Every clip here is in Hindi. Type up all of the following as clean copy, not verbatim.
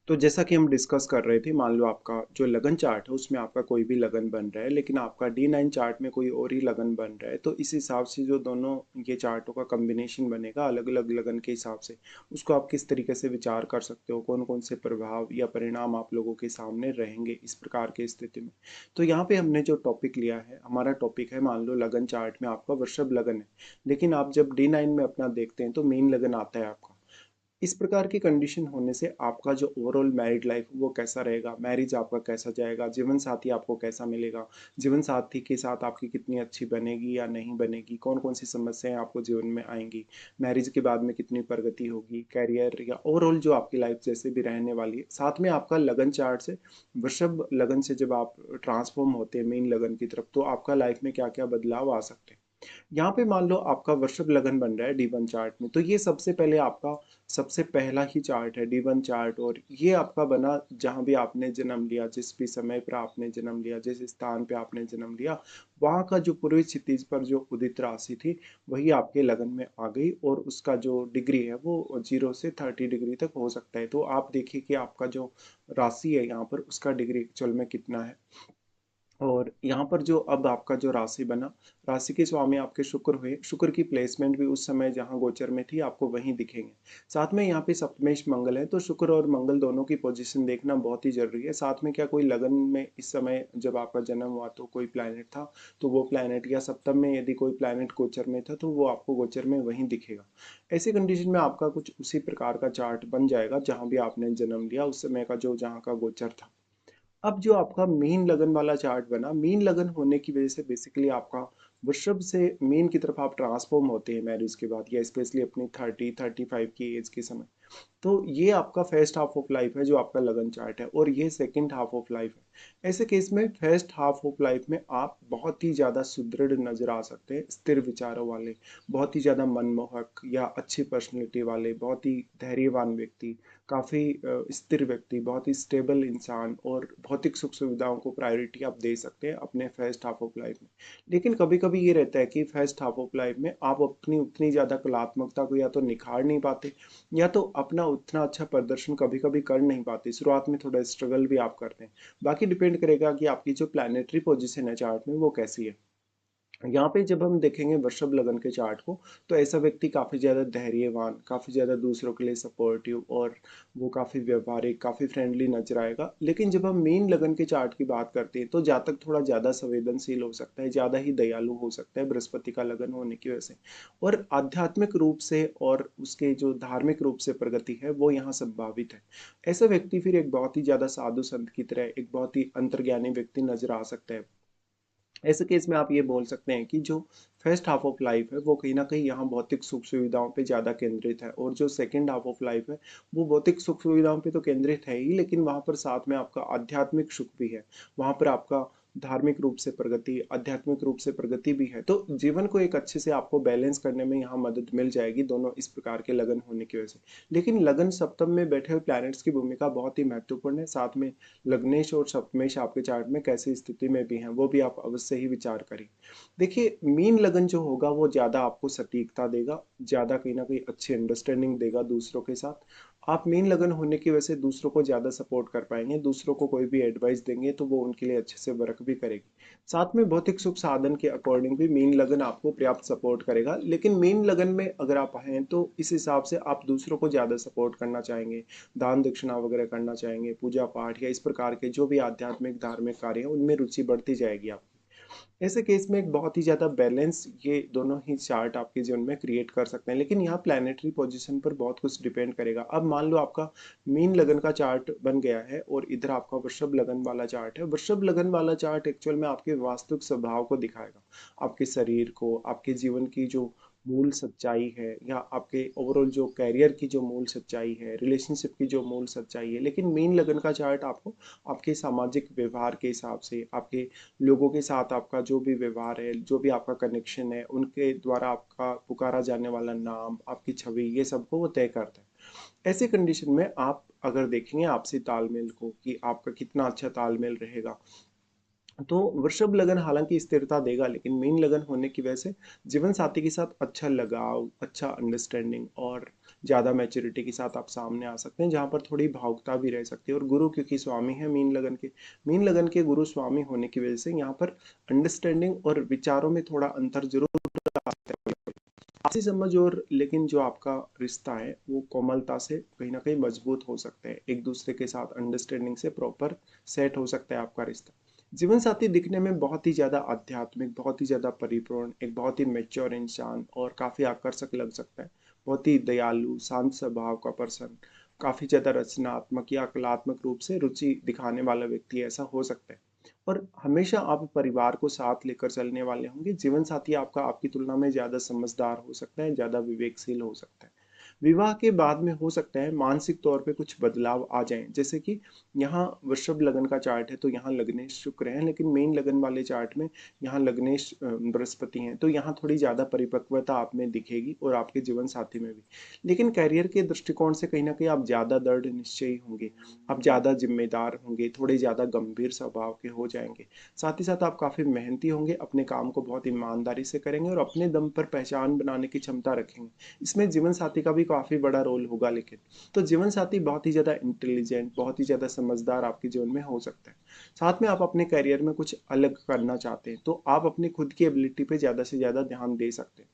तो जैसा कि हम डिस्कस कर रहे थे, मान लो आपका जो लगन चार्ट है उसमें आपका कोई भी लगन बन रहा है, लेकिन आपका D9 चार्ट में कोई और ही लगन बन रहा है। तो इस हिसाब से जो दोनों ये चार्टों का कॉम्बिनेशन बनेगा अलग अलग लगन के हिसाब से, उसको आप किस तरीके से विचार कर सकते हो, कौन कौन से प्रभाव या परिणाम आप लोगों के सामने रहेंगे इस प्रकार की स्थिति में। तो यहाँ पे हमने जो टॉपिक लिया है, हमारा टॉपिक है, मान लो लगन चार्ट में आपका वृषभ लगन है, लेकिन आप जब D9 में अपना देखते हैं तो मीन लगन आता है आपका। इस प्रकार की कंडीशन होने से आपका जो ओवरऑल मैरिड लाइफ वो कैसा रहेगा, मैरिज आपका कैसा जाएगा, जीवन साथी आपको कैसा मिलेगा, जीवन साथी के साथ आपकी कितनी अच्छी बनेगी या नहीं बनेगी, कौन कौन सी समस्याएं आपको जीवन में आएंगी, मैरिज के बाद में कितनी प्रगति होगी, कैरियर या ओवरऑल जो आपकी लाइफ जैसे भी रहने वाली है। साथ में आपका लगन चार्ट से, वृषभ लगन से जब आप ट्रांसफॉर्म होते हैं मेन लगन की तरफ, तो आपका लाइफ में क्या क्या बदलाव आ सकते हैं। यहाँ पे मान लो आपका वृषभ लगन बन रहा है D1 चार्ट में, तो ये सबसे पहले आपका सबसे पहला ही चार्ट है D1 चार्ट, और ये आपका बना जहाँ भी आपने जन्म लिया, जिस भी समय पर आपने जन्म लिया, जिस स्थान पे आपने जन्म लिया, वहाँ का जो पूर्वी क्षितिज पर जो उदित राशि थी वही आपके लगन में आ गई, और उसका जो डिग्री है वो 0 से 30 डिग्री तक हो सकता है। तो आप देखिए कि आपका जो राशि है यहाँ पर उसका डिग्री एक्चुअल में कितना है। और यहाँ पर जो अब आपका जो राशि बना, राशि के स्वामी आपके शुक्र हुए, शुक्र की प्लेसमेंट भी उस समय जहाँ गोचर में थी आपको वहीं दिखेंगे। साथ में यहाँ पे सप्तमेश मंगल है, तो शुक्र और मंगल दोनों की पोजीशन देखना बहुत ही जरूरी है। साथ में क्या कोई लगन में इस समय जब आपका जन्म हुआ तो कोई प्लैनेट था, तो वो प्लैनेट, या सप्तम में यदि कोई प्लैनेट गोचर में था तो वो आपको गोचर में वहीं दिखेगा। ऐसी कंडीशन में आपका कुछ उसी प्रकार का चार्ट बन जाएगा जहाँ भी आपने जन्म लिया उस समय का जो जहाँ का गोचर था। अब जो आपका मीन लगन वाला चार्ट बना, मीन लगन होने की वजह से बेसिकली आपका वृषभ से मीन की तरफ आप ट्रांसफॉर्म होते हैं मैरिज के बाद, या स्पेशली अपनी 30-35 की एज के समय। तो ये आपका फर्स्ट हाफ ऑफ लाइफ है जो आपका लगन चार्ट है, और ये सेकंड हाफ ऑफ लाइफ है। ऐसे केस में फर्स्ट हाफ ऑफ लाइफ में आप बहुत ही ज़्यादा सुदृढ़ नजर आ सकते हैं, स्थिर विचारों वाले, बहुत ही ज़्यादा मनमोहक या अच्छी पर्सनैलिटी वाले, बहुत ही धैर्यवान व्यक्ति, काफ़ी स्थिर व्यक्ति, बहुत ही स्टेबल इंसान, और भौतिक सुख सुविधाओं को प्रायोरिटी आप दे सकते हैं अपने फर्स्ट हाफ ऑफ लाइफ में। लेकिन कभी कभी ये रहता है कि फर्स्ट हाफ ऑफ लाइफ में आप अपनी उतनी ज़्यादा कलात्मकता को या तो निखार नहीं पाते, या तो अपना उतना अच्छा प्रदर्शन कभी कभी कर नहीं पाते, शुरुआत में थोड़ा स्ट्रगल भी आप करते हैं। बाकी डिपेंड करेगा कि आपकी जो प्लानिटरी पोजीशन है चार्ट में वो कैसी है। यहाँ पे जब हम देखेंगे वृषभ लगन के चार्ट को, तो ऐसा व्यक्ति काफ़ी ज़्यादा धैर्यवान, काफ़ी ज़्यादा दूसरों के लिए सपोर्टिव, और वो काफ़ी व्यवहारिक, काफ़ी फ्रेंडली नजर आएगा। लेकिन जब हम मीन लगन के चार्ट की बात करते हैं तो जातक थोड़ा ज़्यादा संवेदनशील हो सकता है, ज़्यादा ही दयालु हो सकता है बृहस्पति का लगन होने की वजह से, और आध्यात्मिक रूप से और उसके जो धार्मिक रूप से प्रगति है वो यहाँ संभावित है। ऐसा व्यक्ति फिर एक बहुत ही ज़्यादा साधु संत की तरह, एक बहुत ही अंतर्ज्ञानी व्यक्ति नजर आ सकता है। ऐसे केस में आप ये बोल सकते हैं कि जो फर्स्ट हाफ ऑफ लाइफ है वो कहीं ना कहीं यहाँ भौतिक सुख सुविधाओं पे ज़्यादा केंद्रित है, और जो सेकंड हाफ ऑफ लाइफ है वो भौतिक सुख सुविधाओं पे तो केंद्रित है ही, लेकिन वहाँ पर साथ में आपका आध्यात्मिक सुख भी है, वहाँ पर आपका धार्मिक रूप से प्रगति, आध्यात्मिक रूप से प्रगति भी है। तो जीवन को एक अच्छे से आपको बैलेंस करने में यहाँ मदद मिल जाएगी दोनों इस प्रकार के लगन होने की वजह से। लेकिन लगन सप्तम में बैठे हुए प्लैनेट्स की भूमिका बहुत ही महत्वपूर्ण है। साथ में लग्नेश और सप्तमेश आपके चार्ट में कैसी स्थिति में भी हैं वो भी आप अवश्य ही विचार करें। देखिए, मीन लगन जो होगा वो ज़्यादा आपको सटीकता देगा, ज़्यादा कहीं ना कहीं अच्छी अंडरस्टैंडिंग देगा दूसरों के साथ। आप मीन लगन होने की वजह से दूसरों को ज़्यादा सपोर्ट कर पाएंगे, दूसरों को कोई भी एडवाइस देंगे तो वो उनके लिए अच्छे से वर्क भी करेगी। साथ में भौतिक सुख साधन के अकॉर्डिंग भी मीन लगन आपको पर्याप्त सपोर्ट करेगा। लेकिन मीन लगन में अगर आप हैं तो इस हिसाब से आप दूसरों को ज़्यादा सपोर्ट करना चाहेंगे, दान दक्षिणा वगैरह करना चाहेंगे, पूजा पाठ या इस प्रकार के जो भी आध्यात्मिक धार्मिक कार्य हैं उनमें रुचि बढ़ती जाएगी आपकी। ऐसे केस में एक बहुत ही ज़्यादा बैलेंस ये दोनों ही चार्ट आपके जीवन में क्रिएट कर सकते हैं। लेकिन यहाँ प्लानिटरी पोजीशन पर बहुत कुछ डिपेंड करेगा। अब मान लो आपका मीन लगन का चार्ट बन गया है और इधर आपका वृषभ लगन वाला चार्ट है। वृषभ लगन वाला चार्ट एक्चुअल में आपके वास्तविक स्वभाव को दिखाएगा, आपके शरीर को, आपके जीवन की जो मूल सच्चाई है, या आपके ओवरऑल जो कैरियर की जो मूल सच्चाई है, रिलेशनशिप की जो मूल सच्चाई है। लेकिन मीन लगन का चार्ट आपको आपके सामाजिक व्यवहार के हिसाब से, आपके लोगों के साथ आपका जो भी व्यवहार है, जो भी आपका कनेक्शन है, उनके द्वारा आपका पुकारा जाने वाला नाम, आपकी छवि, ये सबको वो तय करता है। ऐसी कंडीशन में आप अगर देखेंगे आपसी तालमेल को कि आपका कितना अच्छा तालमेल रहेगा, तो वृषभ लगन हालांकि स्थिरता देगा, लेकिन मीन लगन होने की वजह से जीवन साथी के साथ अच्छा लगाव, अच्छा अंडरस्टैंडिंग, और ज़्यादा मैच्योरिटी के साथ आप सामने आ सकते हैं, जहाँ पर थोड़ी भावुकता भी रह सकती है। और गुरु क्योंकि स्वामी है मीन लगन के गुरु स्वामी होने की वजह से यहाँ पर अंडरस्टैंडिंग और विचारों में थोड़ा अंतर जरूर आ सकता है। आपसी समझ और लेकिन जो आपका रिश्ता है वो कोमलता से कहीं ना कहीं मजबूत हो सकता है, एक दूसरे के साथ अंडरस्टैंडिंग से प्रॉपर सेट हो सकता है आपका रिश्ता। जीवन साथी दिखने में बहुत ही ज्यादा आध्यात्मिक, बहुत ही ज्यादा परिपूर्ण, एक बहुत ही मेच्योर इंसान और काफी आकर्षक लग सकता है। बहुत ही दयालु, शांत स्वभाव का पर्सन, काफी ज्यादा रचनात्मक या कलात्मक रूप से रुचि दिखाने वाला व्यक्ति ऐसा हो सकता है। और हमेशा आप परिवार को साथ लेकर चलने वाले होंगे। जीवन साथी आपका आपकी तुलना में ज्यादा समझदार हो सकता है, ज्यादा विवेकशील हो सकता है। विवाह के बाद में हो सकता है मानसिक तौर पे कुछ बदलाव आ जाएं, जैसे कि यहाँ वृषभ लगन का चार्ट है तो यहाँ लग्नेश शुक्र है, लेकिन मेन लगन वाले चार्ट में यहाँ लग्नेश बृहस्पति हैं, तो यहाँ थोड़ी ज्यादा परिपक्वता आप में दिखेगी और आपके जीवन साथी में भी। लेकिन करियर के दृष्टिकोण से कहीं ना कहीं आप ज्यादा दृढ़ निश्चयी होंगे, आप ज्यादा जिम्मेदार होंगे, थोड़े ज्यादा गंभीर स्वभाव के हो जाएंगे। साथ ही साथ आप काफी मेहनती होंगे, अपने काम को बहुत ईमानदारी से करेंगे और अपने दम पर पहचान बनाने की क्षमता रखेंगे। इसमें जीवन साथी का भी काफी बड़ा रोल होगा। लेकिन तो जीवन साथी बहुत ही ज्यादा इंटेलिजेंट, बहुत ही ज्यादा समझदार आपके जीवन में हो सकता है। साथ में आप अपने करियर में कुछ अलग करना चाहते हैं तो आप अपनी खुद की एबिलिटी पे ज्यादा से ज्यादा ध्यान दे सकते हैं।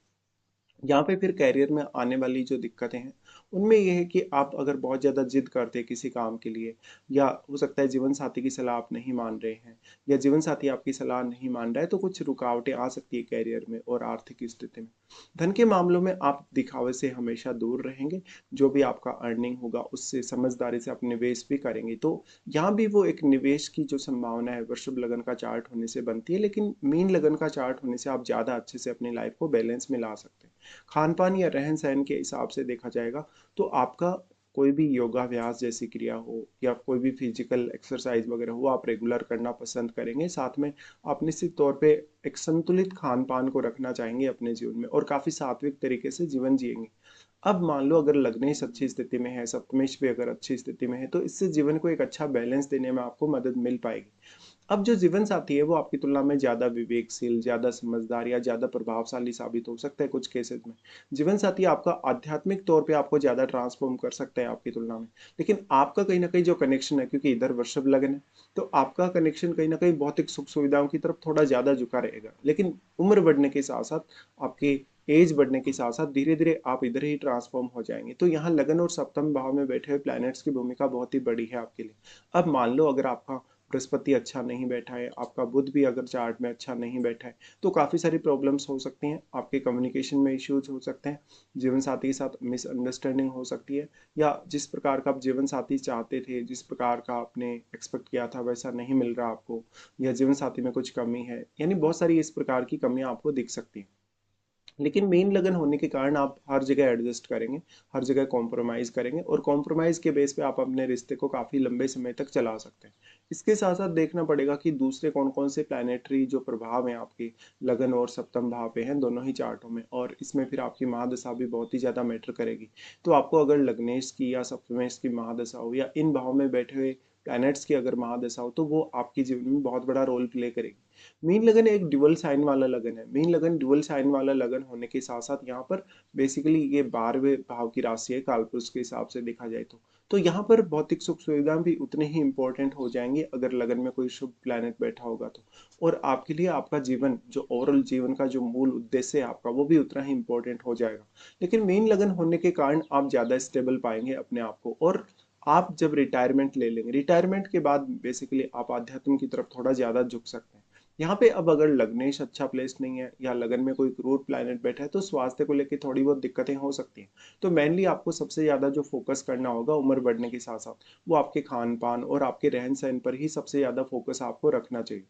यहाँ पे फिर करियर में आने वाली जो दिक्कतें हैं उनमें यह है कि आप अगर बहुत ज़्यादा जिद करते हैं किसी काम के लिए, या हो सकता है जीवन साथी की सलाह आप नहीं मान रहे हैं, या जीवन साथी आपकी सलाह नहीं मान रहा है, तो कुछ रुकावटें आ सकती है करियर में और आर्थिक स्थिति में। धन के मामलों में आप दिखावे से हमेशा दूर रहेंगे, जो भी आपका अर्निंग होगा उससे समझदारी से आप निवेश भी करेंगे। तो यहाँ भी वो एक निवेश की जो संभावना है वृषभ लगन का चार्ट होने से बनती है, लेकिन मीन लगन का चार्ट होने से आप ज़्यादा अच्छे से अपनी लाइफ को बैलेंस में ला सकते हैं। खान पान या रहन सहन के हिसाब से देखा जाएगा तो आपका कोई भी योगाभ्यास जैसी क्रिया हो या कोई भी फिजिकल एक्सरसाइज वगैरह हो आप रेगुलर करना पसंद करेंगे। साथ में आप निश्चित तौर पे एक संतुलित खान पान को रखना चाहेंगे अपने जीवन में और काफी सात्विक तरीके से जीवन जिएंगे। अब मान लो अगर लग्नेश अच्छी स्थिति में है, सप्तमेश भी अगर अच्छी स्थिति में है, तो इससे जीवन को एक अच्छा बैलेंस देने में आपको मदद मिल पाएगी। अब जो जीवन साथी है वो आपकी तुलना में ज्यादा विवेकशील, ज्यादा समझदार या ज्यादा प्रभावशाली साबित हो सकता है कुछ केसेस में। जीवन साथी आपका आध्यात्मिक तौर पे आपको ज्यादा ट्रांसफॉर्म कर सकता है आपकी तुलना में। लेकिन आपका कहीं ना कहीं जो कनेक्शन है, क्योंकि इधर वृषभ लगन है, तो आपका कनेक्शन कहीं ना कहीं भौतिक सुख सुविधाओं की तरफ थोड़ा ज्यादा झुका रहेगा। लेकिन उम्र बढ़ने के साथ साथ, आपकी एज बढ़ने के साथ साथ धीरे धीरे आप इधर ही ट्रांसफॉर्म हो जाएंगे। तो यहाँ लगन और सप्तम भाव में बैठे हुए प्लैनेट्स की भूमिका बहुत ही बड़ी है आपके लिए। अब मान लो अगर आपका बृहस्पति अच्छा नहीं बैठा है, आपका बुध भी अगर चार्ट में अच्छा नहीं बैठा है, तो काफ़ी सारी प्रॉब्लम्स हो सकती हैं, आपके कम्युनिकेशन में इश्यूज हो सकते हैं, जीवन साथी के साथ मिसअंडरस्टैंडिंग हो सकती है, या जिस प्रकार का आप जीवन साथी चाहते थे, जिस प्रकार का आपने एक्सपेक्ट किया था वैसा नहीं मिल रहा आपको, या जीवन साथी में कुछ कमी है, यानी बहुत सारी इस प्रकार की कमियां आपको दिख सकती हैं। लेकिन मेन लगन होने के कारण आप हर जगह एडजस्ट करेंगे, हर जगह कॉम्प्रोमाइज करेंगे और कॉम्प्रोमाइज के बेस पे आप अपने रिश्ते को काफी लंबे समय तक चला सकते हैं। इसके साथ साथ देखना पड़ेगा कि दूसरे कौन कौन से प्लानिटरी जो प्रभाव हैं आपके लगन और सप्तम भाव पे हैं दोनों ही चार्टों में, और इसमें फिर आपकी महादशा भी बहुत ही ज्यादा मैटर करेगी। तो आपको अगर लग्नेश की या सप्तमेश की महादशा हो या इन भाव में बैठे हुए प्लैनेट्स की अगर महादशा हो, तो वो आपके जीवन में बहुत बड़ा रोल प्ले करेगी। मीन लगन एक ड्यूअल साइन वाला लगन है। मीन लगन ड्यूअल साइन वाला लगन होने के साथ साथ यहाँ पर बेसिकली ये 12वें भाव की राशि है कालपुरुष के हिसाब से देखा जाए तो यहाँ पर भौतिक सुख सुविधा भी उतने ही इंपॉर्टेंट हो जाएंगे अगर लगन में कोई शुभ प्लैनेट बैठा होगा तो। और आपके लिए आपका जीवन, जो ओवरऑल जीवन का जो मूल उद्देश्य है आपका, वो भी उतना ही इंपॉर्टेंट हो जाएगा। लेकिन मेन लगन होने के कारण आप ज्यादा स्टेबल पाएंगे अपने आप को। और आप जब रिटायरमेंट ले लेंगे, रिटायरमेंट के बाद बेसिकली आप आध्यात्म की तरफ थोड़ा ज्यादा झुक सकते हैं। यहाँ पे अब अगर लग्नेश अच्छा प्लेस नहीं है या लगन में कोई क्रूर प्लैनेट बैठा है, तो स्वास्थ्य को लेकर थोड़ी बहुत दिक्कतें हो सकती हैं। तो मेनली आपको सबसे ज्यादा जो फोकस करना होगा उम्र बढ़ने के साथ साथ, वो आपके खान पान और आपके रहन सहन पर ही सबसे ज्यादा फोकस आपको रखना चाहिए।